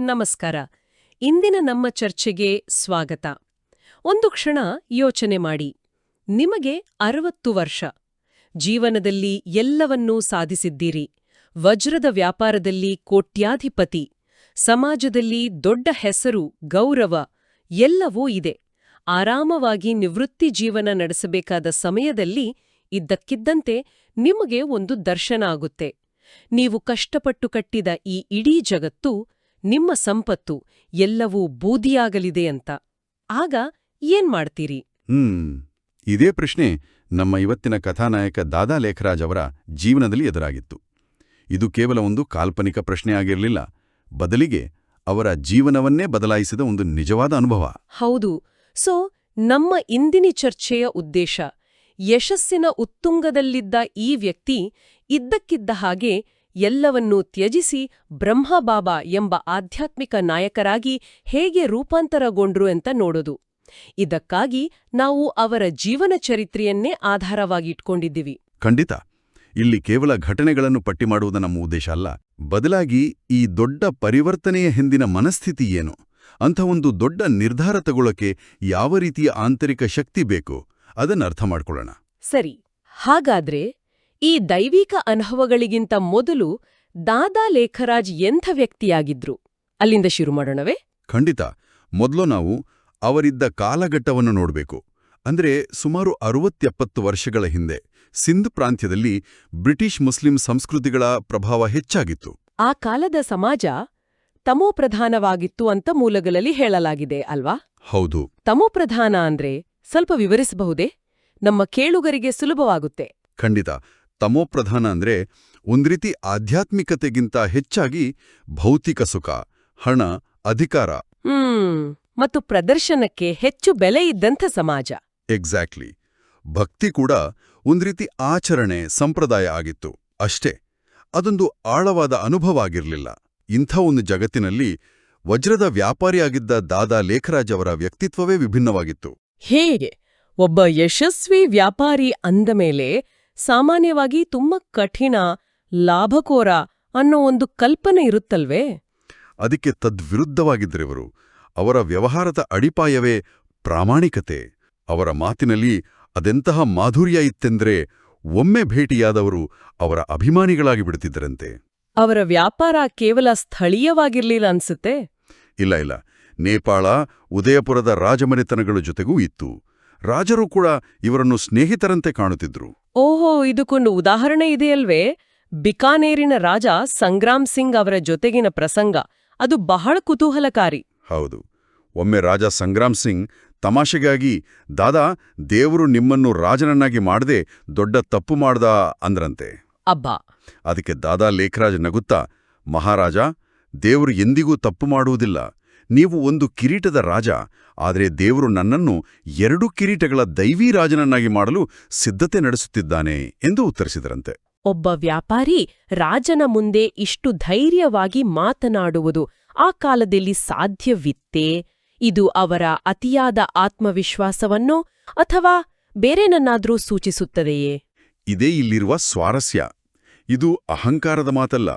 ನಮಸ್ಕಾರ. ಇಂದಿನ ನಮ್ಮ ಚರ್ಚೆಗೆ ಸ್ವಾಗತ. ಒಂದು ಕ್ಷಣ ಯೋಚನೆ ಮಾಡಿ. ನಿಮಗೆ 60 ವರ್ಷ. ಜೀವನದಲ್ಲಿ ಎಲ್ಲವನ್ನೂ ಸಾಧಿಸಿದ್ದೀರಿ. ವಜ್ರದ ವ್ಯಾಪಾರದಲ್ಲಿ ಕೋಟ್ಯಾಧಿಪತಿ. ಸಮಾಜದಲ್ಲಿ ದೊಡ್ಡ ಹೆಸರು, ಗೌರವ ಎಲ್ಲವೂ ಇದೆ. ಆರಾಮವಾಗಿ ನಿವೃತ್ತಿ ಜೀವನ ನಡೆಸಬೇಕಾದ ಸಮಯದಲ್ಲಿ ಇದ್ದಕ್ಕಿದ್ದಂತೆ ನಿಮಗೆ ಒಂದು ದರ್ಶನ ಆಗುತ್ತೆ. ನೀವು ಕಷ್ಟಪಟ್ಟು ಕಟ್ಟಿದ ಈ ಇಡೀ ಜಗತ್ತು, ನಿಮ್ಮ ಸಂಪತ್ತು ಎಲ್ಲವೂ ಬೂದಿಯಾಗಲಿದೆ ಅಂತ. ಆಗ ಏನ್ ಮಾಡ್ತೀರಿ? ಇದೇ ಪ್ರಶ್ನೆ ನಮ್ಮ ಇವತ್ತಿನ ಕಥಾನಾಯಕ ದಾದಾ ಲೇಖರಾಜ್ ಅವರ ಜೀವನದಲ್ಲಿ ಎದುರಾಗಿತ್ತು. ಇದು ಕೇವಲ ಒಂದು ಕಾಲ್ಪನಿಕ ಪ್ರಶ್ನೆ ಆಗಿರಲಿಲ್ಲ, ಬದಲಿಗೆ ಅವರ ಜೀವನವನ್ನೇ ಬದಲಾಯಿಸಿದ ಒಂದು ನಿಜವಾದ ಅನುಭವ. ಹೌದು. ಸೊ ನಮ್ಮ ಇಂದಿನ ಚರ್ಚೆಯ ಉದ್ದೇಶ, ಯಶಸ್ಸಿನ ಉತ್ತುಂಗದಲ್ಲಿದ್ದ ಈ ವ್ಯಕ್ತಿ ಇದ್ದಕ್ಕಿದ್ದ ಹಾಗೆ ಎಲ್ಲವನ್ನೂ ತ್ಯಜಿಸಿ ಬ್ರಹ್ಮಬಾಬಾ ಎಂಬ ಆಧ್ಯಾತ್ಮಿಕ ನಾಯಕರಾಗಿ ಹೇಗೆ ರೂಪಾಂತರಗೊಂಡ್ರು ಅಂತ ನೋಡೋದು. ಇದಕ್ಕಾಗಿ ನಾವು ಅವರ ಜೀವನ ಚರಿತ್ರೆಯನ್ನೇ ಆಧಾರವಾಗಿಟ್ಕೊಂಡಿದ್ದೀವಿ. ಖಂಡಿತ. ಇಲ್ಲಿ ಕೇವಲ ಘಟನೆಗಳನ್ನು ಪಟ್ಟಿ ಮಾಡುವುದು ನಮ್ಮ ಉದ್ದೇಶ ಅಲ್ಲ, ಬದಲಾಗಿ ಈ ದೊಡ್ಡ ಪರಿವರ್ತನೆಯ ಹಿಂದಿನ ಮನಸ್ಥಿತಿ ಏನು, ಅಂಥ ಒಂದು ದೊಡ್ಡ ನಿರ್ಧಾರ ತಗೊಳ್ಳೋಕೆ ಯಾವ ರೀತಿಯ ಆಂತರಿಕ ಶಕ್ತಿ ಬೇಕು ಅದನ್ನು ಅರ್ಥ ಮಾಡ್ಕೊಳ್ಳೋಣ. ಸರಿ, ಹಾಗಾದ್ರೆ ಈ ದೈವಿಕ ಅನುಭವಗಳಿಗಿಂತ ಮೊದಲು ದಾದಾ ಲೇಖರಾಜ್ ಎಂಥ ವ್ಯಕ್ತಿಯಾಗಿದ್ರು ಅಲ್ಲಿಂದ ಶುರು ಮಾಡೋಣವೇ? ಖಂಡಿತ. ಮೊದಲು ನಾವು ಅವರಿದ್ದ ಕಾಲಘಟ್ಟವನ್ನು ನೋಡಬೇಕು. ಅಂದ್ರೆ ಸುಮಾರು 60-70 ವರ್ಷಗಳ ಹಿಂದೆ ಸಿಂಧ್ ಪ್ರಾಂತ್ಯದಲ್ಲಿ ಬ್ರಿಟಿಷ್ ಮುಸ್ಲಿಂ ಸಂಸ್ಕೃತಿಗಳ ಪ್ರಭಾವ ಹೆಚ್ಚಾಗಿತ್ತು. ಆ ಕಾಲದ ಸಮಾಜ ತಮೋಪ್ರಧಾನವಾಗಿತ್ತು ಅಂತ ಮೂಲಗಳಲ್ಲಿ ಹೇಳಲಾಗಿದೆ ಅಲ್ವಾ? ಹೌದು. ತಮೋಪ್ರಧಾನ ಅಂದ್ರೆ ಸ್ವಲ್ಪ ವಿವರಿಸಬಹುದೇ? ನಮ್ಮ ಕೇಳುಗರಿಗೆ ಸುಲಭವಾಗುತ್ತೆ. ಖಂಡಿತ. ತಮೋಪ್ರಧಾನ ಅಂದ್ರೆ ಒಂದ್ರೀತಿ ಆಧ್ಯಾತ್ಮಿಕತೆಗಿಂತ ಹೆಚ್ಚಾಗಿ ಭೌತಿಕ ಸುಖ, ಹಣ, ಅಧಿಕಾರ ಮತ್ತು ಪ್ರದರ್ಶನಕ್ಕೆ ಹೆಚ್ಚು ಬೆಲೆ ಇದ್ದಂಥ ಸಮಾಜ. ಎಕ್ಸಾಕ್ಟ್ಲಿ. ಭಕ್ತಿ ಕೂಡ ಒಂದ್ರೀತಿ ಆಚರಣೆ, ಸಂಪ್ರದಾಯ ಆಗಿತ್ತು ಅಷ್ಟೇ. ಅದೊಂದು ಆಳವಾದ ಅನುಭವ ಆಗಿರಲಿಲ್ಲ. ಇಂಥ ಒಂದು ಜಗತ್ತಿನಲ್ಲಿ ವಜ್ರದ ವ್ಯಾಪಾರಿಯಾಗಿದ್ದ ದಾದಾ ಲೇಖರಾಜ್ ಅವರ ವ್ಯಕ್ತಿತ್ವವೇ ವಿಭಿನ್ನವಾಗಿತ್ತು. ಹೇಗೆ? ಒಬ್ಬ ಯಶಸ್ವಿ ವ್ಯಾಪಾರಿ ಅಂದಮೇಲೆ ಸಾಮಾನ್ಯವಾಗಿ ತುಂಬ ಕಠಿಣ, ಲಾಭಕೋರ ಅನ್ನೋ ಒಂದು ಕಲ್ಪನೆ ಇರುತ್ತಲ್ವೇ? ಅದಕ್ಕೆ ತದ್ವಿರುದ್ಧವಾಗಿದ್ರಿವರು. ಅವರ ವ್ಯವಹಾರದ ಅಡಿಪಾಯವೇ ಪ್ರಾಮಾಣಿಕತೆ. ಅವರ ಮಾತಿನಲ್ಲಿ ಅದೆಂತಹ ಮಾಧುರ್ಯ ಇತ್ತೆಂದ್ರೆ ಒಮ್ಮೆ ಭೇಟಿಯಾದವರು ಅವರ ಅಭಿಮಾನಿಗಳಾಗಿ ಬಿಡುತ್ತಿದ್ದರಂತೆ. ಅವರ ವ್ಯಾಪಾರ ಕೇವಲ ಸ್ಥಳೀಯವಾಗಿರ್ಲಿಲ್ಲ ಅನ್ಸುತ್ತೆ. ಇಲ್ಲ. ನೇಪಾಳ, ಉದಯಪುರದ ರಾಜಮನೆತನಗಳ ಜೊತೆಗೂ ಇತ್ತು. ರಾಜರು ಕೂಡ ಇವರನ್ನು ಸ್ನೇಹಿತರಂತೆ ಕಾಣುತ್ತಿದ್ರು. ಓಹೋ, ಇದಕ್ಕೊಂದು ಉದಾಹರಣೆ ಇದೆಯಲ್ವೇ? ಬಿಕಾನೇರಿನ ರಾಜ ಸಂಗ್ರಾಮ್ ಸಿಂಗ್ ಅವರ ಜೊತೆಗಿನ ಪ್ರಸಂಗ ಅದು ಬಹಳ ಕುತೂಹಲಕಾರಿ. ಹೌದು. ಒಮ್ಮೆ ರಾಜ ಸಂಗ್ರಾಮ್ ಸಿಂಗ್ ತಮಾಷೆಗಾಗಿ, ದಾದಾ, ದೇವರು ನಿಮ್ಮನ್ನು ರಾಜನನ್ನಾಗಿ ಮಾಡದೆ ದೊಡ್ಡ ತಪ್ಪು ಮಾಡ್ದ ಅಂದ್ರಂತೆ. ಅಬ್ಬಾ. ಅದಕ್ಕೆ ದಾದಾ ಲೇಖರಾಜ್ ನಗುತ್ತಾ, ಮಹಾರಾಜ, ದೇವರು ಎಂದಿಗೂ ತಪ್ಪು ಮಾಡುವುದಿಲ್ಲ. ನೀವು ಒಂದು ಕಿರೀಟದ ರಾಜ, ಆದರೆ ದೇವರು ನನ್ನನ್ನು 2 ಕಿರೀಟಗಳ ದೈವೀ ರಾಜನನ್ನಾಗಿ ಮಾಡಲು ಸಿದ್ಧತೆ ನಡೆಸುತ್ತಿದ್ದಾನೆ ಎಂದು ಉತ್ತರಿಸಿದರಂತೆ. ಒಬ್ಬ ವ್ಯಾಪಾರಿ ರಾಜನ ಮುಂದೆ ಇಷ್ಟು ಧೈರ್ಯವಾಗಿ ಮಾತನಾಡುವುದು ಆ ಕಾಲದಲ್ಲಿ ಸಾಧ್ಯವಿತ್ತೇ? ಇದು ಅವರ ಅತಿಯಾದ ಆತ್ಮವಿಶ್ವಾಸವನ್ನೋ ಅಥವಾ ಬೇರೇನನ್ನಾದ್ರೂ ಸೂಚಿಸುತ್ತದೆಯೇ? ಇದೇ ಇಲ್ಲಿರುವ ಸ್ವಾರಸ್ಯ. ಇದು ಅಹಂಕಾರದ ಮಾತಲ್ಲ,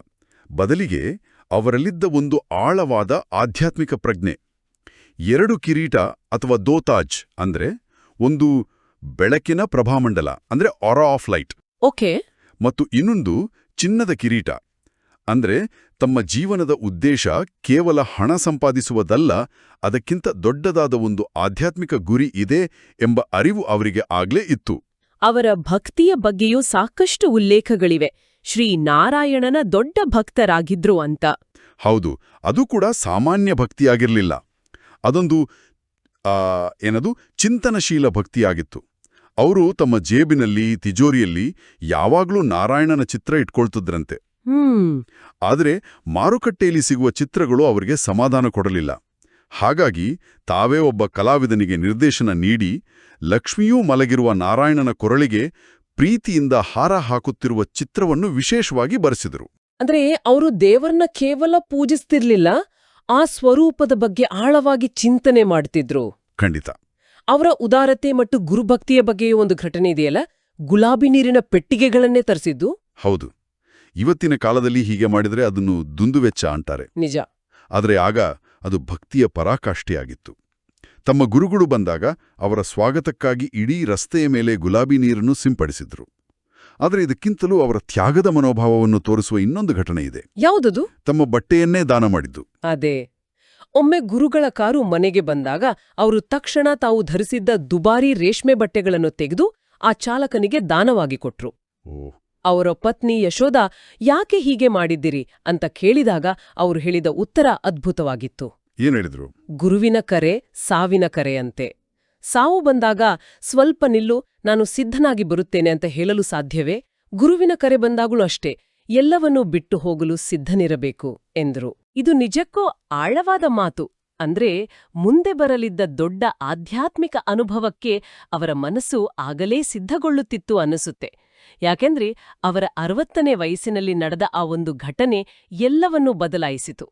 ಬದಲಿಗೆ ಅವರಲ್ಲಿದ್ದ ಒಂದು ಆಳವಾದ ಆಧ್ಯಾತ್ಮಿಕ ಪ್ರಜ್ಞೆ. 2 ಕಿರೀಟ ಅಥವಾ ದೋತಾಜ್ ಅಂದ್ರೆ ಒಂದು ಬೆಳಕಿನ ಪ್ರಭಾಮಂಡಲ, ಅಂದ್ರೆ ಆರಾ ಆಫ್ ಲೈಟ್. ಓಕೆ. ಮತ್ತು ಇನ್ನೊಂದು ಚಿನ್ನದ ಕಿರೀಟ. ಅಂದ್ರೆ ತಮ್ಮ ಜೀವನದ ಉದ್ದೇಶ ಕೇವಲ ಹಣ ಸಂಪಾದಿಸುವುದಲ್ಲ, ಅದಕ್ಕಿಂತ ದೊಡ್ಡದಾದ ಒಂದು ಆಧ್ಯಾತ್ಮಿಕ ಗುರಿ ಇದೆ ಎಂಬ ಅರಿವು ಅವರಿಗೆ ಆಗ್ಲೇ ಇತ್ತು. ಅವರ ಭಕ್ತಿಯ ಬಗ್ಗೆಯೂ ಸಾಕಷ್ಟು ಉಲ್ಲೇಖಗಳಿವೆ. ಶ್ರೀ ನಾರಾಯಣನ ದೊಡ್ಡ ಭಕ್ತರಾಗಿದ್ರು ಅಂತ. ಹೌದು. ಅದು ಕೂಡ ಸಾಮಾನ್ಯ ಭಕ್ತಿಯಾಗಿರಲಿಲ್ಲ. ಅದೊಂದು ಚಿಂತನಶೀಲ ಭಕ್ತಿಯಾಗಿತ್ತು. ಅವರು ತಮ್ಮ ಜೇಬಿನಲ್ಲಿ, ತಿಜೋರಿಯಲ್ಲಿ ಯಾವಾಗ್ಲೂ ನಾರಾಯಣನ ಚಿತ್ರ ಇಟ್ಕೊಳ್ತಿದ್ರಂತೆ. ಆದರೆ ಮಾರುಕಟ್ಟೆಯಲ್ಲಿ ಸಿಗುವ ಚಿತ್ರಗಳು ಅವರಿಗೆ ಸಮಾಧಾನ ಕೊಡಲಿಲ್ಲ. ಹಾಗಾಗಿ ತಾವೇ ಒಬ್ಬ ಕಲಾವಿದನಿಗೆ ನಿರ್ದೇಶನ ನೀಡಿ, ಲಕ್ಷ್ಮಿಯೂ ಮಲಗಿರುವ ನಾರಾಯಣನ ಕೊರಳಿಗೆ ಪ್ರೀತಿಯಿಂದ ಹಾರ ಹಾಕುತ್ತಿರುವ ಚಿತ್ರವನ್ನು ವಿಶೇಷವಾಗಿ ಬರೆಸಿದರು. ಅಂದ್ರೆ ಅವರು ದೇವರನ್ನ ಕೇವಲ ಪೂಜಿಸ್ತಿರ್ಲಿಲ್ಲ, ಆ ಸ್ವರೂಪದ ಬಗ್ಗೆ ಆಳವಾಗಿ ಚಿಂತನೆ ಮಾಡ್ತಿದ್ರು. ಖಂಡಿತ. ಅವರ ಉದಾರತೆ ಮತ್ತು ಗುರುಭಕ್ತಿಯ ಬಗ್ಗೆಯೂ ಒಂದು ಘಟನೆ ಇದೆಯಲ್ಲ, ಗುಲಾಬಿ ನೀರಿನ ಪೆಟ್ಟಿಗೆಗಳನ್ನೇ ತರಿಸಿದ್ದು. ಹೌದು. ಇವತ್ತಿನ ಕಾಲದಲ್ಲಿ ಹೀಗೆ ಮಾಡಿದರೆ ಅದನ್ನು ದುಂದುವೆಚ್ಚ ಅಂತಾರೆ. ನಿಜ. ಆದರೆ ಆಗ ಅದು ಭಕ್ತಿಯ ಪರಾಕಾಷ್ಠೆಯಾಗಿತ್ತು. ತಮ್ಮ ಗುರುಗಳು ಬಂದಾಗ ಅವರ ಸ್ವಾಗತಕ್ಕಾಗಿ ಇಡೀ ರಸ್ತೆಯ ಮೇಲೆ ಗುಲಾಬಿ ನೀರನ್ನು ಸಿಂಪಡಿಸಿದ್ರು. ಆದರೆ ಇದಕ್ಕಿಂತಲೂ ಅವರ ತ್ಯಾಗದ ಮನೋಭಾವವನ್ನು ತೋರಿಸುವ ಇನ್ನೊಂದು ಘಟನೆ ಇದೆ. ಯಾವುದದು? ತಮ್ಮ ಬಟ್ಟೆಯನ್ನೇ ದಾನ ಮಾಡಿದ್ದು. ಅದೇ, ಒಮ್ಮೆ ಗುರುಗಳ ಕಾರು ಮನೆಗೆ ಬಂದಾಗ ಅವರು ತಕ್ಷಣ ತಾವು ಧರಿಸಿದ್ದ ದುಬಾರಿ ರೇಷ್ಮೆ ಬಟ್ಟೆಗಳನ್ನು ತೆಗೆದು ಆ ಚಾಲಕನಿಗೆ ದಾನವಾಗಿ ಕೊಟ್ರು. ಅವರ ಪತ್ನಿ ಯಶೋಧ ಯಾಕೆ ಹೀಗೆ ಮಾಡಿದ್ದಿರಿ ಅಂತ ಕೇಳಿದಾಗ ಅವರು ಹೇಳಿದ ಉತ್ತರ ಅದ್ಭುತವಾಗಿತ್ತು. ಏನ್ ಹೇಳಿದ್ರು? ಗುರುವಿನ ಕರೆ ಸಾವಿನ ಕರೆಯಂತೆ. ಸಾವು ಬಂದಾಗ ಸ್ವಲ್ಪ ನಿಲ್ಲು, ನಾನು ಸಿದ್ಧನಾಗಿ ಬರುತ್ತೇನೆ ಅಂತ ಹೇಳಲು ಸಾಧ್ಯವೇ? ಗುರುವಿನ ಕರೆ ಬಂದಾಗಲೂ ಅಷ್ಟೇ, ಎಲ್ಲವನ್ನೂ ಬಿಟ್ಟು ಹೋಗಲು ಸಿದ್ಧನಿರಬೇಕು ಎಂದರು. ಇದು ನಿಜಕ್ಕೂ ಆಳವಾದ ಮಾತು. ಅಂದ್ರೆ ಮುಂದೆ ಬರಲಿದ್ದ ದೊಡ್ಡ ಆಧ್ಯಾತ್ಮಿಕ ಅನುಭವಕ್ಕೆ ಅವರ ಮನಸ್ಸು ಆಗಲೇ ಸಿದ್ಧಗೊಳ್ಳುತ್ತಿತ್ತು ಅನ್ನಿಸುತ್ತೆ. ಯಾಕೆಂದ್ರೆ ಅವರ 60ನೇ ವಯಸ್ಸಿನಲ್ಲಿ ನಡೆದ ಆ ಒಂದು ಘಟನೆ ಎಲ್ಲವನ್ನೂ ಬದಲಾಯಿಸಿತು.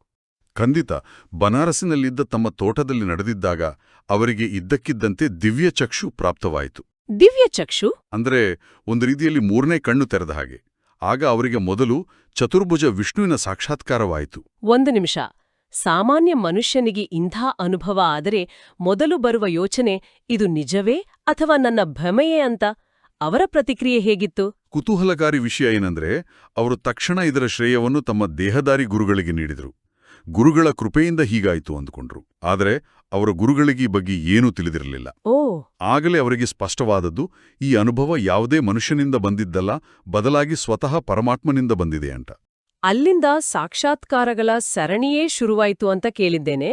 ಖಂಡಿತ. ಬನಾರಸಿನಲ್ಲಿದ್ದ ತಮ್ಮ ತೋಟದಲ್ಲಿ ನಡೆದಿದ್ದಾಗ ಅವರಿಗೆ ಇದ್ದಕ್ಕಿದ್ದಂತೆ ದಿವ್ಯಚಕ್ಷು ಪ್ರಾಪ್ತವಾಯಿತು. ದಿವ್ಯಚಕ್ಷು ಅಂದ್ರೆ ಒಂದು ರೀತಿಯಲ್ಲಿ ಮೂರನೇ ಕಣ್ಣು ತೆರೆದ ಹಾಗೆ. ಆಗ ಅವರಿಗೆ ಮೊದಲು ಚತುರ್ಭುಜ ವಿಷ್ಣುವಿನ ಸಾಕ್ಷಾತ್ಕಾರವಾಯಿತು. ಒಂದು ನಿಮಿಷ. ಸಾಮಾನ್ಯ ಮನುಷ್ಯನಿಗೆ ಇಂಥ ಅನುಭವ ಆದರೆ ಮೊದಲು ಬರುವ ಯೋಚನೆ, ಇದು ನಿಜವೇ ಅಥವಾ ನನ್ನ ಭ್ರಮೆಯೇ ಅಂತ. ಅವರ ಪ್ರತಿಕ್ರಿಯೆ ಹೇಗಿತ್ತು? ಕುತೂಹಲಕಾರಿ ವಿಷಯ ಏನಂದ್ರೆ, ಅವರು ತಕ್ಷಣ ಇದರ ಶ್ರೇಯವನ್ನು ತಮ್ಮ ದೇಹದಾರಿ ಗುರುಗಳಿಗೆ ನೀಡಿದರು. ಗುರುಗಳ ಕೃಪೆಯಿಂದ ಹೀಗಾಯಿತು ಅಂದುಕೊಂಡ್ರು. ಆದರೆ ಅವರ ಗುರುಗಳಿಗೆ ಈ ಬಗ್ಗೆ ಏನೂ ತಿಳಿದಿರಲಿಲ್ಲ. ಆಗಲೇ ಅವರಿಗೆ ಸ್ಪಷ್ಟವಾದದ್ದು, ಈ ಅನುಭವ ಯಾವುದೇ ಮನುಷ್ಯನಿಂದ ಬಂದಿದ್ದಲ್ಲ, ಬದಲಾಗಿ ಸ್ವತಃ ಪರಮಾತ್ಮನಿಂದ ಬಂದಿದೆ ಅಂತ. ಅಲ್ಲಿಂದ ಸಾಕ್ಷಾತ್ಕಾರಗಳ ಸರಣಿಯೇ ಶುರುವಾಯಿತು ಅಂತ ಕೇಳಿದ್ದೇನೆ.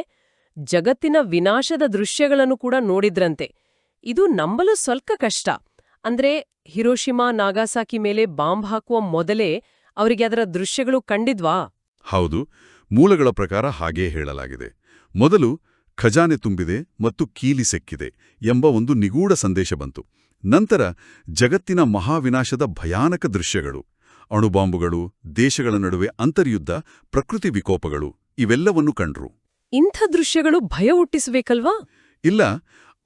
ಜಗತ್ತಿನ ವಿನಾಶದ ದೃಶ್ಯಗಳನ್ನು ಕೂಡ ನೋಡಿದ್ರಂತೆ. ಇದು ನಂಬಲು ಸ್ವಲ್ಪ ಕಷ್ಟ. ಅಂದ್ರೆ ಹಿರೋಶಿಮಾ ನಾಗಾಸಾಕಿ ಮೇಲೆ ಬಾಂಬ್ ಹಾಕುವ ಮೊದಲೇ ಅವರಿಗೆ ಅದರ ದೃಶ್ಯಗಳು ಕಂಡಿದ್ವಾ? ಹೌದು, ಮೂಲಗಳ ಪ್ರಕಾರ ಹಾಗೇ ಹೇಳಲಾಗಿದೆ. ಮೊದಲು ಖಜಾನೆ ತುಂಬಿದೆ ಮತ್ತು ಕೀಲಿ ಸೆಕ್ಕಿದೆ ಎಂಬ ಒಂದು ನಿಗೂಢ ಸಂದೇಶ ಬಂತು. ನಂತರ ಜಗತ್ತಿನ ಮಹಾವಿನಾಶದ ಭಯಾನಕ ದೃಶ್ಯಗಳು, ಅಣುಬಾಂಬುಗಳು, ದೇಶಗಳ ನಡುವೆ ಅಂತರ್ಯುದ್ಧ, ಪ್ರಕೃತಿ ವಿಕೋಪಗಳು ಇವೆಲ್ಲವನ್ನೂ ಕಂಡ್ರು. ಇಂಥ ದೃಶ್ಯಗಳು ಭಯ ಹುಟ್ಟಿಸಬೇಕಲ್ವಾ? ಇಲ್ಲ.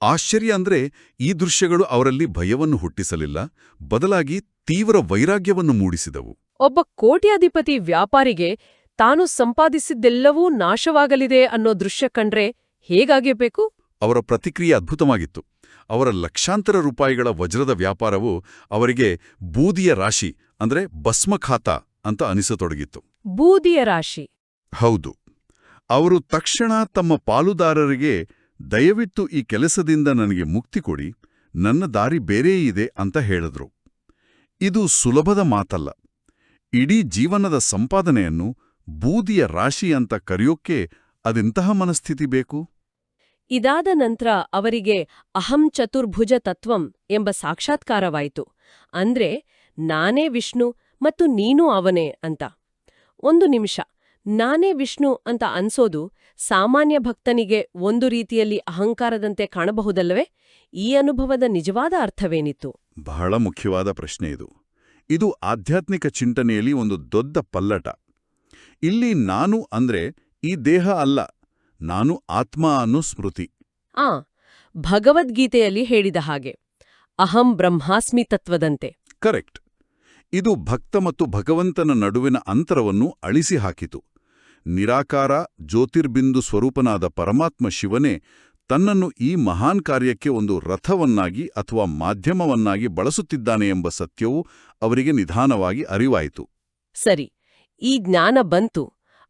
ಆಶ್ಚರ್ಯ ಅಂದ್ರೆ ಈ ದೃಶ್ಯಗಳು ಅವರಲ್ಲಿ ಭಯವನ್ನು ಹುಟ್ಟಿಸಲಿಲ್ಲ, ಬದಲಾಗಿ ತೀವ್ರ ವೈರಾಗ್ಯವನ್ನು ಮೂಡಿಸಿದವು. ಒಬ್ಬ ಕೋಟ್ಯಾಧಿಪತಿ ವ್ಯಾಪಾರಿಗೆ ತಾನು ಸಂಪಾದಿಸಿದ್ದೆಲ್ಲವೂ ನಾಶವಾಗಲಿದೆ ಅನ್ನೋ ದೃಶ್ಯ ಕಂಡ್ರೆ ಹೇಗಾಗಿರ್ಬೇಕು? ಅವರ ಪ್ರತಿಕ್ರಿಯೆ ಅದ್ಭುತವಾಗಿತ್ತು. ಅವರ ಲಕ್ಷಾಂತರ ರೂಪಾಯಿಗಳ ವಜ್ರದ ವ್ಯಾಪಾರವು ಅವರಿಗೆ ಬೂದಿಯ ರಾಶಿ ಅಂದ್ರೆ ಭಸ್ಮಖಾತ ಅಂತ ಅನಿಸತೊಡಗಿತ್ತು. ಬೂದಿಯ ರಾಶಿ? ಹೌದು. ಅವರು ತಕ್ಷಣ ತಮ್ಮ ಪಾಲುದಾರರಿಗೆ, ದಯವಿಟ್ಟು ಈ ಕೆಲಸದಿಂದ ನನಗೆ ಮುಕ್ತಿ ಕೊಡಿ, ನನ್ನ ದಾರಿ ಬೇರೆ ಇದೆ ಅಂತ ಹೇಳಿದ್ರು. ಇದು ಸುಲಭದ ಮಾತಲ್ಲ. ಇಡೀ ಜೀವನದ ಸಂಪಾದನೆಯನ್ನು ಬೂದಿಯ ರಾಶಿ ಅಂತ ಕರೆಯೋಕ್ಕೆ ಅದೆಂತಹ ಮನಸ್ಥಿತಿ ಬೇಕು? ಇದಾದ ನಂತರ ಅವರಿಗೆ ಅಹಂ ಚತುರ್ಭುಜ ತತ್ವಂ ಎಂಬ ಸಾಕ್ಷಾತ್ಕಾರವಾಯಿತು. ಅಂದ್ರೆ ನಾನೇ ವಿಷ್ಣು ಮತ್ತು ನೀನೂ ಅವನೇ ಅಂತ. ಒಂದು ನಿಮಿಷ, ನಾನೇ ವಿಷ್ಣು ಅಂತ ಅನ್ಸೋದು ಸಾಮಾನ್ಯ ಭಕ್ತನಿಗೆ ಒಂದು ರೀತಿಯಲ್ಲಿ ಅಹಂಕಾರದಂತೆ ಕಾಣಬಹುದಲ್ಲವೇ? ಈ ಅನುಭವದ ನಿಜವಾದ ಅರ್ಥವೇನಿತ್ತು? ಬಹಳ ಮುಖ್ಯವಾದ ಪ್ರಶ್ನೆ ಇದು. ಇದು ಆಧ್ಯಾತ್ಮಿಕ ಚಿಂತನೆಯಲ್ಲಿ ಒಂದು ದೊಡ್ಡ ಪಲ್ಲಟ. ಇಲ್ಲಿ ನಾನು ಅಂದ್ರೆ ಈ ದೇಹ ಅಲ್ಲ, ನಾನು ಆತ್ಮ ಅನ್ನೋ ಸ್ಮೃತಿ. ಭಗವದ್ಗೀತೆಯಲ್ಲಿ ಹೇಳಿದ ಹಾಗೆ ಅಹಂ ಬ್ರಹ್ಮಾಸ್ಮಿ ತತ್ವದಂತೆ. ಕರೆಕ್ಟ್. ಇದು ಭಕ್ತ ಮತ್ತು ಭಗವಂತನ ನಡುವಿನ ಅಂತರವನ್ನು ಅಳಿಸಿ ಹಾಕಿತು. ನಿರಾಕಾರ ಜ್ಯೋತಿರ್ಬಿಂದು ಸ್ವರೂಪನಾದ ಪರಮಾತ್ಮ ಶಿವನೇ ತನ್ನನ್ನು ಈ ಮಹಾನ್ ಕಾರ್ಯಕ್ಕೆ ಒಂದು ರಥವನ್ನಾಗಿ ಅಥವಾ ಮಾಧ್ಯಮವನ್ನಾಗಿ ಬಳಸುತ್ತಿದ್ದಾನೆ ಎಂಬ ಸತ್ಯವು ಅವರಿಗೆ ನಿಧಾನವಾಗಿ ಅರಿವಾಯಿತು. ಸರಿ, ಈ ಜ್ಞಾನ ಬಂತು.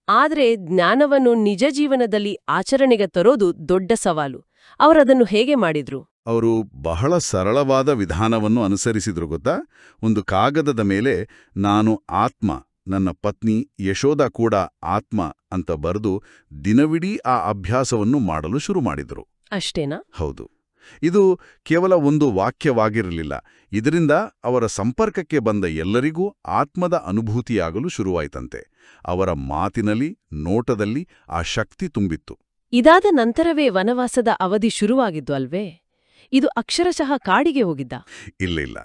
ಆದ್ರೆ ಜ್ಞಾನವನ್ನು ನಿಜ ಜೀವನದಲ್ಲಿ ಆಚರಣೆಗೆ ತರೋದು ದೊಡ್ಡ ಸವಾಲು. ಅವರದನ್ನು ಹೇಗೆ ಮಾಡಿದ್ರು? ಅವರು ಬಹಳ ಸರಳವಾದ ವಿಧಾನವನ್ನು ಅನುಸರಿಸಿದ್ರು ಗೊತ್ತಾ? ಒಂದು ಕಾಗದದ ಮೇಲೆ ನಾನು ಆತ್ಮ, ನನ್ನ ಪತ್ನಿ ಯಶೋಧ ಕೂಡ ಆತ್ಮ ಅಂತ ಬರೆದು ದಿನವಿಡೀ ಆ ಅಭ್ಯಾಸವನ್ನು ಮಾಡಲು ಶುರು ಮಾಡಿದ್ರು. ಅಷ್ಟೇನಾ? ಹೌದು. ಇದು ಕೇವಲ ಒಂದು ವಾಕ್ಯವಾಗಿರಲಿಲ್ಲ. ಇದರಿಂದ ಅವರ ಸಂಪರ್ಕಕ್ಕೆ ಬಂದ ಎಲ್ಲರಿಗೂ ಆತ್ಮದ ಅನುಭೂತಿಯಾಗಲು ಶುರುವಾಯ್ತಂತೆ. ಅವರ ಮಾತಿನಲ್ಲಿ, ನೋಟದಲ್ಲಿ ಆ ಶಕ್ತಿ ತುಂಬಿತ್ತು. ಇದಾದ ನಂತರವೇ ವನವಾಸದ ಅವಧಿ ಶುರುವಾಗಿದ್ದು ಅಲ್ವೇ? ಇದು ಅಕ್ಷರಶಃ ಕಾಡಿಗೆ ಹೋಗಿದ್ದ? ಇಲ್ಲ.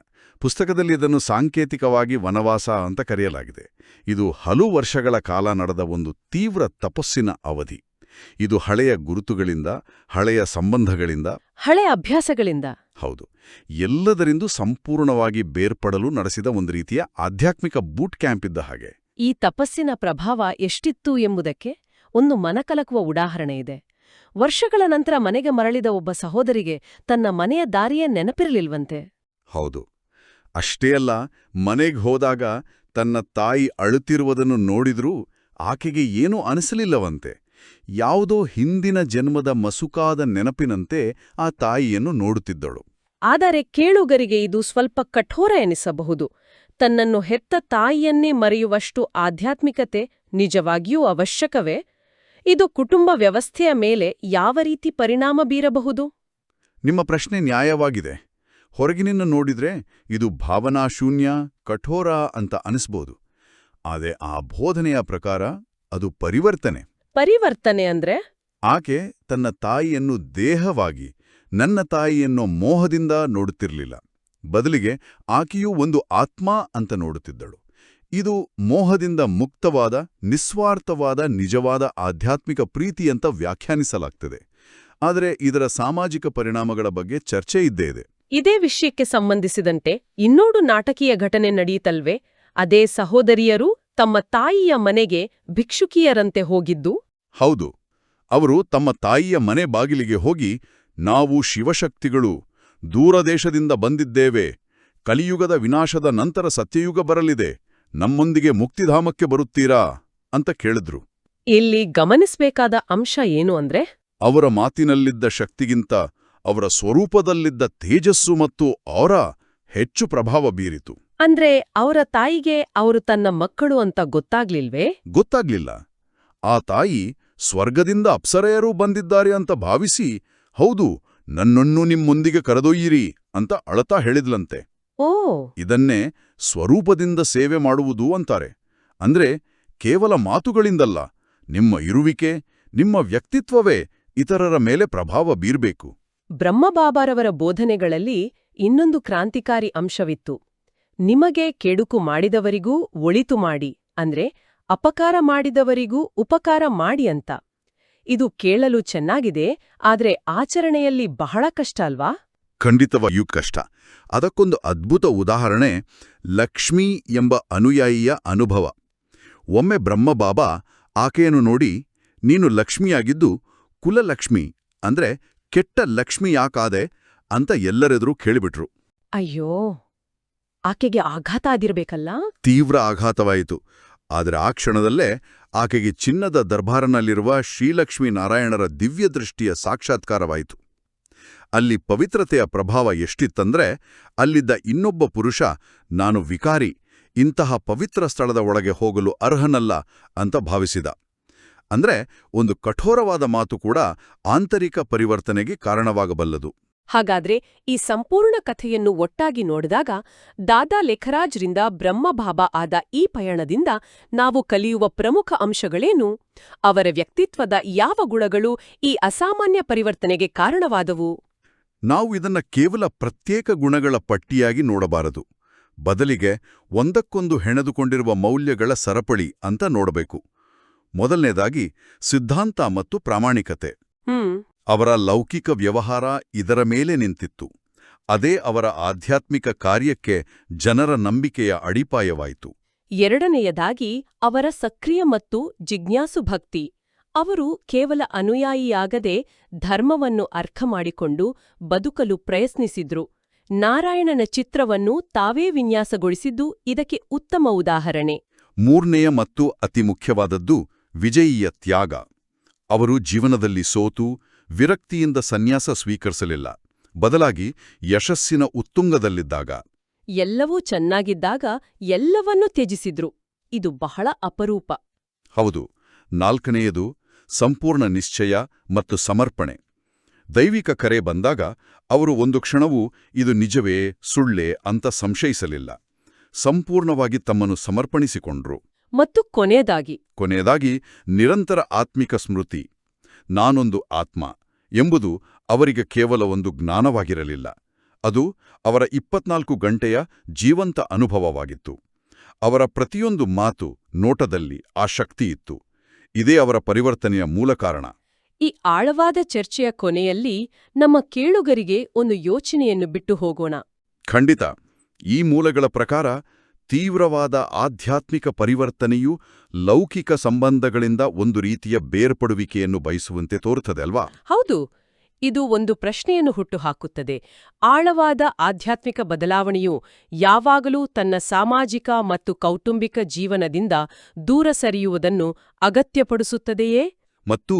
ಪುಸ್ತಕದಲ್ಲಿ ಇದನ್ನು ಸಾಂಕೇತಿಕವಾಗಿ ವನವಾಸ ಅಂತ ಕರೆಯಲಾಗಿದೆ. ಇದು ಹಲವು ವರ್ಷಗಳ ಕಾಲ ನಡೆದ ಒಂದು ತೀವ್ರ ತಪಸ್ಸಿನ ಅವಧಿ. ಇದು ಹಳೆಯ ಗುರುತುಗಳಿಂದ, ಹಳೆಯ ಸಂಬಂಧಗಳಿಂದ, ಹಳೆಯ ಅಭ್ಯಾಸಗಳಿಂದ, ಹೌದು, ಎಲ್ಲದರಿಂದ ಸಂಪೂರ್ಣವಾಗಿ ಬೇರ್ಪಡಲು ನಡೆಸಿದ ಒಂದು ರೀತಿಯ ಆಧ್ಯಾತ್ಮಿಕ ಬೂಟ್ ಕ್ಯಾಂಪ್ ಇದ್ದ ಹಾಗೆ. ಈ ತಪಸ್ಸಿನ ಪ್ರಭಾವ ಎಷ್ಟಿತ್ತು ಎಂಬುದಕ್ಕೆ ಒಂದು ಮನಕಲಕುವ ಉದಾಹರಣೆ ಇದೆ. ವರ್ಷಗಳ ನಂತರ ಮನೆಗೆ ಮರಳಿದ ಒಬ್ಬ ಸಹೋದರಿಗೆ ತನ್ನ ಮನೆಯ ದಾರಿಯೇ ನೆನಪಿರಲಿಲ್ವಂತೆ. ಹೌದು. ಅಷ್ಟೇ ಅಲ್ಲ, ಮನೆಗ್ ಹೋದಾಗ ತನ್ನ ತಾಯಿ ಅಳುತ್ತಿರುವುದನ್ನು ನೋಡಿದ್ರೂ ಆಕೆಗೆ ಏನೂ ಅನಿಸಲಿಲ್ಲವಂತೆ. ಯಾವುದೋ ಹಿಂದಿನ ಜನ್ಮದ ಮಸುಕಾದ ನೆನಪಿನಂತೆ ಆ ತಾಯಿಯನ್ನು ನೋಡುತ್ತಿದ್ದಳು. ಆದರೆ ಕೇಳುಗರಿಗೆ ಇದು ಸ್ವಲ್ಪ ಕಠೋರ ಎನಿಸಬಹುದು. ತನ್ನನ್ನು ಹೆತ್ತ ತಾಯಿಯನ್ನೇ ಮರೆಯುವಷ್ಟು ಆಧ್ಯಾತ್ಮಿಕತೆ ನಿಜವಾಗಿಯೂ ಅವಶ್ಯಕವೇ? ಇದು ಕುಟುಂಬ ವ್ಯವಸ್ಥೆಯ ಮೇಲೆ ಯಾವ ರೀತಿ ಪರಿಣಾಮ ಬೀರಬಹುದು? ನಿಮ್ಮ ಪ್ರಶ್ನೆ ನ್ಯಾಯವಾಗಿದೆ. ಹೊರಗಿನಿಂದ ನೋಡಿದ್ರೆ ಇದು ಭಾವನಾಶೂನ್ಯ, ಕಠೋರ ಅಂತ ಅನಿಸ್ಬೋದು. ಆದರೆ ಆ ಬೋಧನೆಯ ಪ್ರಕಾರ ಅದು ಪರಿವರ್ತನೆ. ಪರಿವರ್ತನೆ ಅಂದ್ರೆ? ಆಕೆ ತನ್ನ ತಾಯಿಯನ್ನು ದೇಹವಾಗಿ, ನನ್ನ ತಾಯಿಯನ್ನೋ ಮೋಹದಿಂದ ನೋಡುತ್ತಿರಲಿಲ್ಲ. ಬದಲಿಗೆ ಆಕೆಯೂ ಒಂದು ಆತ್ಮ ಅಂತ ನೋಡುತ್ತಿದ್ದಳು. ಇದು ಮೋಹದಿಂದ ಮುಕ್ತವಾದ, ನಿಸ್ವಾರ್ಥವಾದ, ನಿಜವಾದ ಆಧ್ಯಾತ್ಮಿಕ ಪ್ರೀತಿ ಅಂತ ವ್ಯಾಖ್ಯಾನಿಸಲಾಗ್ತದೆ. ಆದರೆ ಇದರ ಸಾಮಾಜಿಕ ಪರಿಣಾಮಗಳ ಬಗ್ಗೆ ಚರ್ಚೆ ಇದ್ದೇ ಇದೆ. ಇದೇ ವಿಷಯಕ್ಕೆ ಸಂಬಂಧಿಸಿದಂತೆ ಇನ್ನೋಡು ನಾಟಕೀಯ ಘಟನೆ ನಡೆಯಿತಲ್ವೇ? ಅದೇ ಸಹೋದರಿಯರು ತಮ್ಮ ತಾಯಿಯ ಮನೆಗೆ ಭಿಕ್ಷುಕಿಯರಂತೆ ಹೋಗಿದ್ದು? ಹೌದು. ಅವರು ತಮ್ಮ ತಾಯಿಯ ಮನೆ ಬಾಗಿಲಿಗೆ ಹೋಗಿ, ನಾವು ಶಿವಶಕ್ತಿಗಳು, ದೂರದೇಶದಿಂದ ಬಂದಿದ್ದೇವೆ, ಕಲಿಯುಗದ ವಿನಾಶದ ನಂತರ ಸತ್ಯಯುಗ ಬರಲಿದೆ, ನಮ್ಮೊಂದಿಗೆ ಮುಕ್ತಿಧಾಮಕ್ಕೆ ಬರುತ್ತೀರಾ ಅಂತ ಕೇಳಿದ್ರು. ಇಲ್ಲಿ ಗಮನಿಸಬೇಕಾದ ಅಂಶ ಏನು ಅಂದ್ರೆ, ಅವರ ಮಾತಿನಲ್ಲಿದ್ದ ಶಕ್ತಿಗಿಂತ ಅವರ ಸ್ವರೂಪದಲ್ಲಿದ್ದ ತೇಜಸ್ಸು ಮತ್ತು ಔರ ಹೆಚ್ಚು ಪ್ರಭಾವ ಬೀರಿತು. ಅಂದ್ರೆ ಅವರ ತಾಯಿಗೆ ಅವರು ತನ್ನ ಮಕ್ಕಳು ಅಂತ ಗೊತ್ತಾಗ್ಲಿಲ್ವೇ? ಗೊತ್ತಾಗ್ಲಿಲ್ಲ. ಆ ತಾಯಿ ಸ್ವರ್ಗದಿಂದ ಅಪ್ಸರೆಯರೂ ಬಂದಿದ್ದಾರೆ ಅಂತ ಭಾವಿಸಿ, ಹೌದು, ನನ್ನನ್ನು ನಿಮ್ಮೊಂದಿಗೆ ಕರೆದೊಯ್ಯಿರಿ ಅಂತ ಅಳತಾ ಹೇಳಿದ್ಲಂತೆ. ಓ, ಇದನ್ನೇ ಸ್ವರೂಪದಿಂದ ಸೇವೆ ಮಾಡುವುದು ಅಂತಾರೆ. ಅಂದ್ರೆ ಕೇವಲ ಮಾತುಗಳಿಂದಲ್ಲ, ನಿಮ್ಮ ಇರುವಿಕೆ, ನಿಮ್ಮ ವ್ಯಕ್ತಿತ್ವವೇ ಇತರರ ಮೇಲೆ ಪ್ರಭಾವ ಬೀರ್ಬೇಕು. ಬ್ರಹ್ಮಬಾಬಾರವರ ಬೋಧನೆಗಳಲ್ಲಿ ಇನ್ನೊಂದು ಕ್ರಾಂತಿಕಾರಿ ಅಂಶವಿತ್ತು. ನಿಮಗೆ ಕೆಡುಕು ಮಾಡಿದವರಿಗೂ ಒಳಿತು ಮಾಡಿ, ಅಂದ್ರೆ ಅಪಕಾರ ಮಾಡಿದವರಿಗೂ ಉಪಕಾರ ಮಾಡಿ ಅಂತ. ಇದು ಕೇಳಲು ಚೆನ್ನಾಗಿದೆ, ಆದ್ರೆ ಆಚರಣೆಯಲ್ಲಿ ಬಹಳ ಕಷ್ಟ ಅಲ್ವಾ? ಖಂಡಿತವಾಗಿಯೂ ಕಷ್ಟ. ಅದಕ್ಕೊಂದು ಅದ್ಭುತ ಉದಾಹರಣೆ ಲಕ್ಷ್ಮೀ ಎಂಬ ಅನುಯಾಯಿಯ ಅನುಭವ. ಒಮ್ಮೆ ಬ್ರಹ್ಮಬಾಬಾ ಆಕೆಯನ್ನು ನೋಡಿ, ನೀನು ಲಕ್ಷ್ಮಿಯಾಗಿದ್ದು ಕುಲಲಕ್ಷ್ಮಿ ಅಂದ್ರೆ ಕೆಟ್ಟ ಲಕ್ಷ್ಮಿ ಯಾಕಾದೆ ಅಂತ ಎಲ್ಲರೆದುರು ಕೇಳಿಬಿಟ್ರು. ಅಯ್ಯೋ, ಆಕೆಗೆ ಆಘಾತ ಆಗಿರ್ಬೇಕಲ್ಲ? ತೀವ್ರ ಆಘಾತವಾಯಿತು. ಆದರೆ ಆ ಕ್ಷಣದಲ್ಲೇ ಆಕೆಗೆ ಚಿನ್ನದ ದರ್ಬಾರನಲ್ಲಿರುವ ಶ್ರೀಲಕ್ಷ್ಮೀ ನಾರಾಯಣರ ದಿವ್ಯದೃಷ್ಟಿಯ ಸಾಕ್ಷಾತ್ಕಾರವಾಯಿತು. ಅಲ್ಲಿ ಪವಿತ್ರತೆಯ ಪ್ರಭಾವ ಎಷ್ಟಿತ್ತಂದ್ರೆ, ಅಲ್ಲಿದ್ದ ಇನ್ನೊಬ್ಬ ಪುರುಷ, ನಾನು ವಿಕಾರಿ, ಇಂತಹ ಪವಿತ್ರ ಸ್ಥಳದ ಒಳಗೆ ಹೋಗಲು ಅರ್ಹನಲ್ಲ ಅಂತ ಭಾವಿಸಿದ. ಅಂದ್ರೆ ಒಂದು ಕಠೋರವಾದ ಮಾತು ಕೂಡ ಆಂತರಿಕ ಪರಿವರ್ತನೆಗೆ ಕಾರಣವಾಗಬಲ್ಲದು. ಹಾಗಾದ್ರೆ ಈ ಸಂಪೂರ್ಣ ಕಥೆಯನ್ನು ಒಟ್ಟಾಗಿ ನೋಡಿದಾಗ ದಾದಾ ಲೇಖರಾಜ್ರಿಂದ ಬ್ರಹ್ಮಬಾಬಾ ಆದ ಈ ಪಯಣದಿಂದ ನಾವು ಕಲಿಯುವ ಪ್ರಮುಖ ಅಂಶಗಳೇನು? ಅವರ ವ್ಯಕ್ತಿತ್ವದ ಯಾವ ಗುಣಗಳು ಈ ಅಸಾಮಾನ್ಯ ಪರಿವರ್ತನೆಗೆ ಕಾರಣವಾದವು? ನಾವು ಇದನ್ನ ಕೇವಲ ಪ್ರತ್ಯೇಕ ಗುಣಗಳ ಪಟ್ಟಿಯಾಗಿ ನೋಡಬಾರದು. ಬದಲಿಗೆ ಒಂದಕ್ಕೊಂದು ಹೆಣೆದುಕೊಂಡಿರುವ ಮೌಲ್ಯಗಳ ಸರಪಳಿ ಅಂತ ನೋಡಬೇಕು. ಮೊದಲನೇದಾಗಿ ಸಿದ್ಧಾಂತ ಮತ್ತು ಪ್ರಾಮಾಣಿಕತೆ. ಅವರ ಲೌಕಿಕ ವ್ಯವಹಾರ ಇದರ ಮೇಲೆ ನಿಂತಿತ್ತು. ಅದೇ ಅವರ ಆಧ್ಯಾತ್ಮಿಕ ಕಾರ್ಯಕ್ಕೆ ಜನರ ನಂಬಿಕೆಯ ಅಡಿಪಾಯವಾಯಿತು. ಎರಡನೆಯದಾಗಿ ಅವರ ಸಕ್ರಿಯ ಮತ್ತು ಜಿಜ್ಞಾಸು ಭಕ್ತಿ. ಅವರು ಕೇವಲ ಅನುಯಾಯಿಯಾಗದೆ ಧರ್ಮವನ್ನು ಅರ್ಥ ಮಾಡಿಕೊಂಡು ಬದುಕಲು ಪ್ರಯತ್ನಿಸಿದ್ರು. ನಾರಾಯಣನ ಚಿತ್ರವನ್ನು ತಾವೇ ವಿನ್ಯಾಸಗೊಳಿಸಿದ್ದು ಇದಕ್ಕೆ ಉತ್ತಮ ಉದಾಹರಣೆ. ಮೂರನೆಯ ಮತ್ತು ಅತಿ ಮುಖ್ಯವಾದದ್ದು ವಿಜಯೀಯ ತ್ಯಾಗ. ಅವರು ಜೀವನದಲ್ಲಿ ಸೋತು ವಿರಕ್ತಿಯಿಂದ ಸನ್ಯಾಸ ಸ್ವೀಕರಿಸಲಿಲ್ಲ. ಬದಲಾಗಿ ಯಶಸ್ಸಿನ ಉತ್ತುಂಗದಲ್ಲಿದ್ದಾಗ, ಎಲ್ಲವೂ ಚೆನ್ನಾಗಿದ್ದಾಗ ಎಲ್ಲವನ್ನೂ ತ್ಯಜಿಸಿದ್ರು. ಇದು ಬಹಳ ಅಪರೂಪ. ಹೌದು. ನಾಲ್ಕನೆಯದು ಸಂಪೂರ್ಣ ನಿಶ್ಚಯ ಮತ್ತು ಸಮರ್ಪಣೆ. ದೈವಿಕ ಕರೆ ಬಂದಾಗ ಅವರು ಒಂದು ಕ್ಷಣವೂ ಇದು ನಿಜವೇ ಸುಳ್ಳೇ ಅಂತ ಸಂಶಯಿಸಲಿಲ್ಲ. ಸಂಪೂರ್ಣವಾಗಿ ತಮ್ಮನ್ನು ಸಮರ್ಪಣಿಸಿಕೊಂಡ್ರು. ಮತ್ತು ಕೊನೆಯದಾಗಿ ನಿರಂತರ ಆತ್ಮಿಕ ಸ್ಮೃತಿ, ನಾನೊಂದು ಆತ್ಮ ಎಂಬುದು ಅವರಿಗೆ ಕೇವಲ ಒಂದು ಜ್ಞಾನವಾಗಿರಲಿಲ್ಲ. ಅದು ಅವರ 24 ಗಂಟೆಯ ಜೀವಂತ ಅನುಭವವಾಗಿತ್ತು. ಅವರ ಪ್ರತಿಯೊಂದು ಮಾತು, ನೋಟದಲ್ಲಿ ಆ ಶಕ್ತಿಯಿತ್ತು. ಇದೇ ಅವರ ಪರಿವರ್ತನೆಯ ಮೂಲ ಕಾರಣ. ಈ ಆಳವಾದ ಚರ್ಚೆಯ ಕೊನೆಯಲ್ಲಿ ನಮ್ಮ ಕೇಳುಗರಿಗೆ ಒಂದು ಯೋಚನೆಯನ್ನು ಬಿಟ್ಟು ಹೋಗೋಣ. ಖಂಡಿತ. ಈ ಮೂಲಗಳ ಪ್ರಕಾರ ತೀವ್ರವಾದ ಆಧ್ಯಾತ್ಮಿಕ ಪರಿವರ್ತನೆಯು ಲೌಕಿಕ ಸಂಬಂಧಗಳಿಂದ ಒಂದು ರೀತಿಯ ಬೇರ್ಪಡುವಿಕೆಯನ್ನು ಬಯಸುವಂತೆ ತೋರುತ್ತದೆ ಅಲ್ವಾ? ಹೌದು, ಇದು ಒಂದು ಪ್ರಶ್ನೆಯನ್ನು ಹುಟ್ಟುಹಾಕುತ್ತದೆ. ಆಳವಾದ ಆಧ್ಯಾತ್ಮಿಕ ಬದಲಾವಣೆಯು ಯಾವಾಗಲೂ ತನ್ನ ಸಾಮಾಜಿಕ ಮತ್ತು ಕೌಟುಂಬಿಕ ಜೀವನದಿಂದ ದೂರ ಸರಿಯುವುದನ್ನು ಅಗತ್ಯಪಡಿಸುತ್ತದೆಯೇ? ಮತ್ತು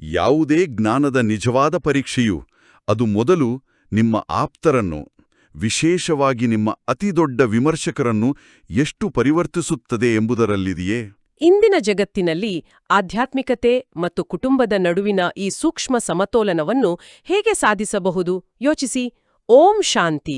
ಯಾವುದೇ ಜ್ಞಾನದ ನಿಜವಾದ ಪರೀಕ್ಷೆಯು ಅದು ಮೊದಲು ನಿಮ್ಮ ಆಪ್ತರನ್ನು, ವಿಶೇಷವಾಗಿ ನಿಮ್ಮ ಅತಿದೊಡ್ಡ ವಿಮರ್ಶಕರನ್ನು ಎಷ್ಟು ಪರಿವರ್ತಿಸುತ್ತದೆ ಎಂಬುದರಲ್ಲಿದೆಯೇ? ಇಂದಿನ ಜಗತ್ತಿನಲ್ಲಿ ಆಧ್ಯಾತ್ಮಿಕತೆ ಮತ್ತು ಕುಟುಂಬದ ನಡುವಿನ ಈ ಸೂಕ್ಷ್ಮ ಸಮತೋಲನವನ್ನು ಹೇಗೆ ಸಾಧಿಸಬಹುದು? ಯೋಚಿಸಿ. ಓಂ ಶಾಂತಿ.